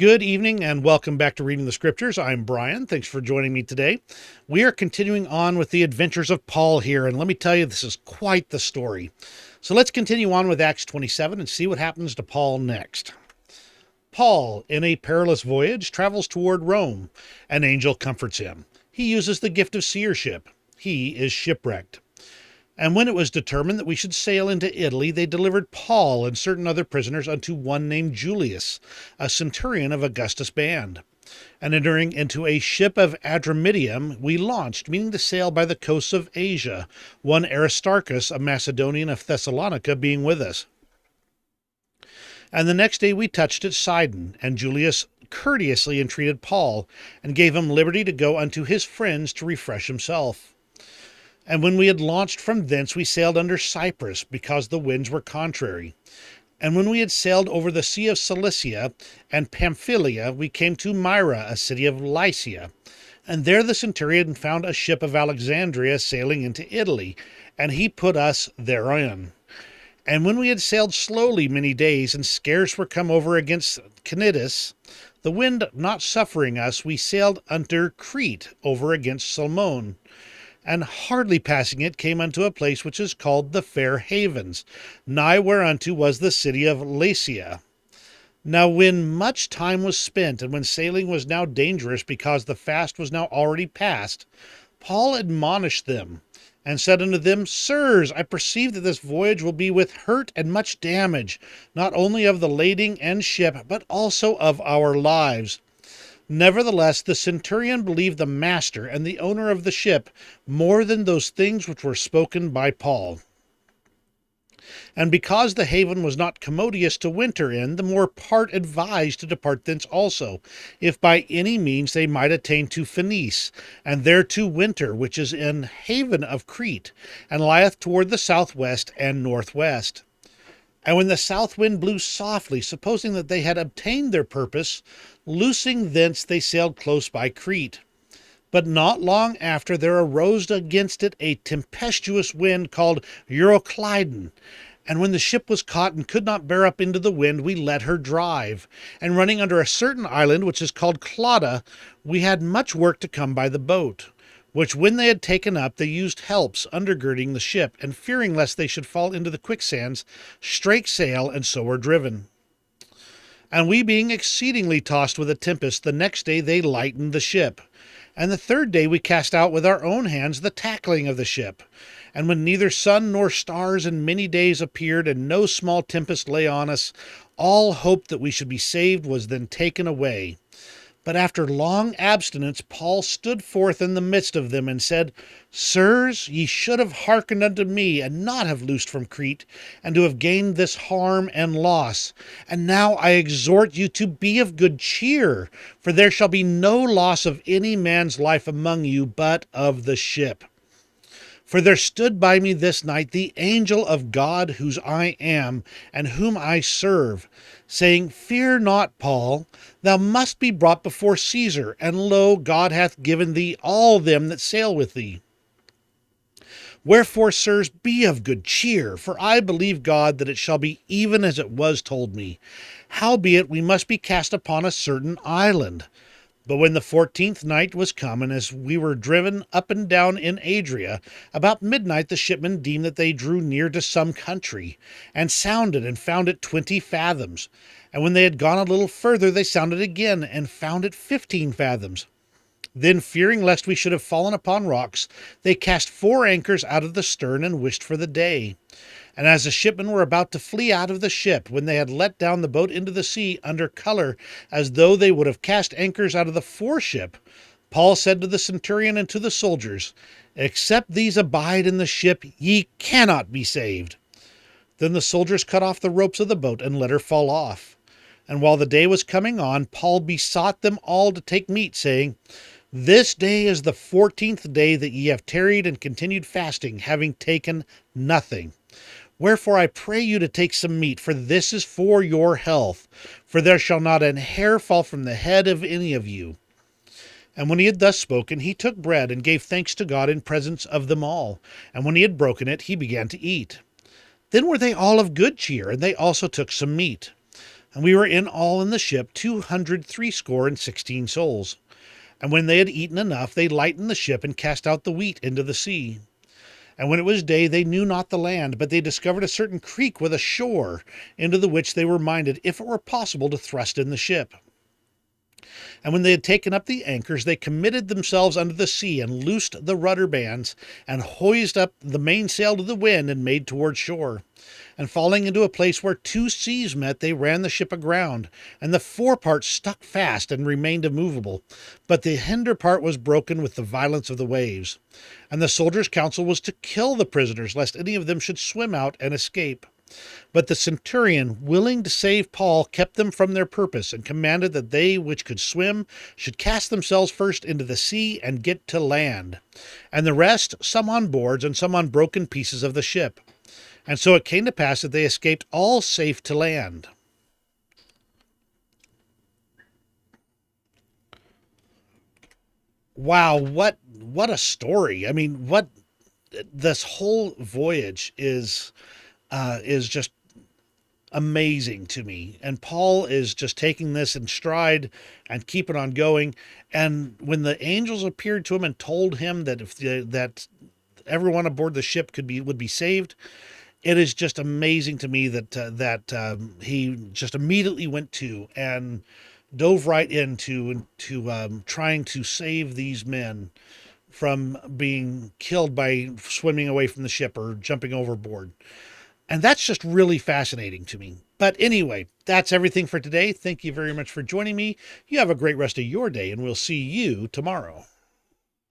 Good evening and welcome back to Reading the Scriptures. I'm Brian. Thanks for joining me today. We are continuing on with the adventures of Paul here, and let me tell you, this is quite the story. So let's continue on with Acts 27 and see what happens to Paul next. Paul, in a perilous voyage, travels toward Rome. An angel comforts him. He uses the gift of seership. He is shipwrecked. And when it was determined that we should sail into Italy, they delivered Paul and certain other prisoners unto one named Julius, a centurion of Augustus' band. And entering into a ship of Adramyttium, we launched, meaning to sail by the coasts of Asia, one Aristarchus, a Macedonian of Thessalonica, being with us. And the next day we touched at Sidon, and Julius courteously entreated Paul, and gave him liberty to go unto his friends to refresh himself. And when we had launched from thence, we sailed under Cyprus, because the winds were contrary. And when we had sailed over the sea of Cilicia and Pamphylia, we came to Myra, a city of Lycia. And there the centurion found a ship of Alexandria sailing into Italy, and he put us therein. And when we had sailed slowly many days, and scarce were come over against Cnidus, the wind not suffering us, we sailed under Crete, over against Salmone. And hardly passing it, came unto a place which is called the Fair Havens, nigh whereunto was the city of Lasea. Now when much time was spent, and when sailing was now dangerous, because the fast was now already past, Paul admonished them, and said unto them, Sirs, I perceive that this voyage will be with hurt and much damage, not only of the lading and ship, but also of our lives. Nevertheless, the centurion believed the master and the owner of the ship more than those things which were spoken by Paul. And because the haven was not commodious to winter in, the more part advised to depart thence also, if by any means they might attain to Phenice, and there to winter, which is in haven of Crete, and lieth toward the southwest and northwest. And when the south wind blew softly, supposing that they had obtained their purpose, loosing thence they sailed close by Crete. But not long after there arose against it a tempestuous wind called Euroclydon. And when the ship was caught and could not bear up into the wind, we let her drive. And running under a certain island, which is called Clauda, we had much work to come by the boat. Which when they had taken up, they used helps undergirding the ship, and fearing lest they should fall into the quicksands, strake sail, and so were driven. And we being exceedingly tossed with a tempest, the next day they lightened the ship. And the third day we cast out with our own hands the tackling of the ship. And when neither sun nor stars in many days appeared, and no small tempest lay on us, all hope that we should be saved was then taken away. But after long abstinence, Paul stood forth in the midst of them, and said, Sirs, ye should have hearkened unto me, and not have loosed from Crete, and to have gained this harm and loss. And now I exhort you to be of good cheer, for there shall be no loss of any man's life among you, but of the ship. For there stood by me this night the angel of God, whose I am, and whom I serve, saying, Fear not, Paul, thou must be brought before Caesar, and lo, God hath given thee all them that sail with thee. Wherefore, sirs, be of good cheer, for I believe God that it shall be even as it was told me. Howbeit we must be cast upon a certain island. But when the 14th night was come, and as we were driven up and down in Adria, about midnight the shipmen deemed that they drew near to some country, and sounded, and found it 20 fathoms. And when they had gone a little further, they sounded again, and found it 15 fathoms. Then, fearing lest we should have fallen upon rocks, they cast 4 anchors out of the stern, and wished for the day. And as the shipmen were about to flee out of the ship, when they had let down the boat into the sea under color, as though they would have cast anchors out of the foreship, Paul said to the centurion and to the soldiers, Except these abide in the ship, ye cannot be saved. Then the soldiers cut off the ropes of the boat, and let her fall off. And while the day was coming on, Paul besought them all to take meat, saying, This day is the 14th day that ye have tarried and continued fasting, having taken nothing. Wherefore I pray you to take some meat, for this is for your health, for there shall not an hair fall from the head of any of you. And when he had thus spoken, he took bread, and gave thanks to God in presence of them all. And when he had broken it, he began to eat. Then were they all of good cheer, and they also took some meat. And we were in all in the ship 260 souls. And when they had eaten enough, they lightened the ship and cast out the wheat into the sea. And when it was day, they knew not the land, but they discovered a certain creek with a shore, into the which they were minded, if it were possible, to thrust in the ship. And when they had taken up the anchors, they committed themselves unto the sea, and loosed the rudder bands, and hoised up the mainsail to the wind, and made toward shore. And falling into a place where two seas met, they ran the ship aground, and the forepart stuck fast and remained immovable, but the hinder part was broken with the violence of the waves. And the soldiers' counsel was to kill the prisoners, lest any of them should swim out and escape. But the centurion, willing to save Paul, kept them from their purpose, and commanded that they which could swim should cast themselves first into the sea and get to land, and the rest, some on boards and some on broken pieces of the ship. And so it came to pass that they escaped all safe to land. Wow, what a story. I mean, what this whole voyage is just amazing to me. And Paul is just taking this in stride and keeping on going. And when the angels appeared to him and told him that that everyone aboard the ship would be saved, it is just amazing to me that he just immediately went to and dove right into trying to save these men from being killed by swimming away from the ship or jumping overboard. And that's just really fascinating to me. But anyway, that's everything for today. Thank you very much for joining me. You have a great rest of your day, and we'll see you tomorrow.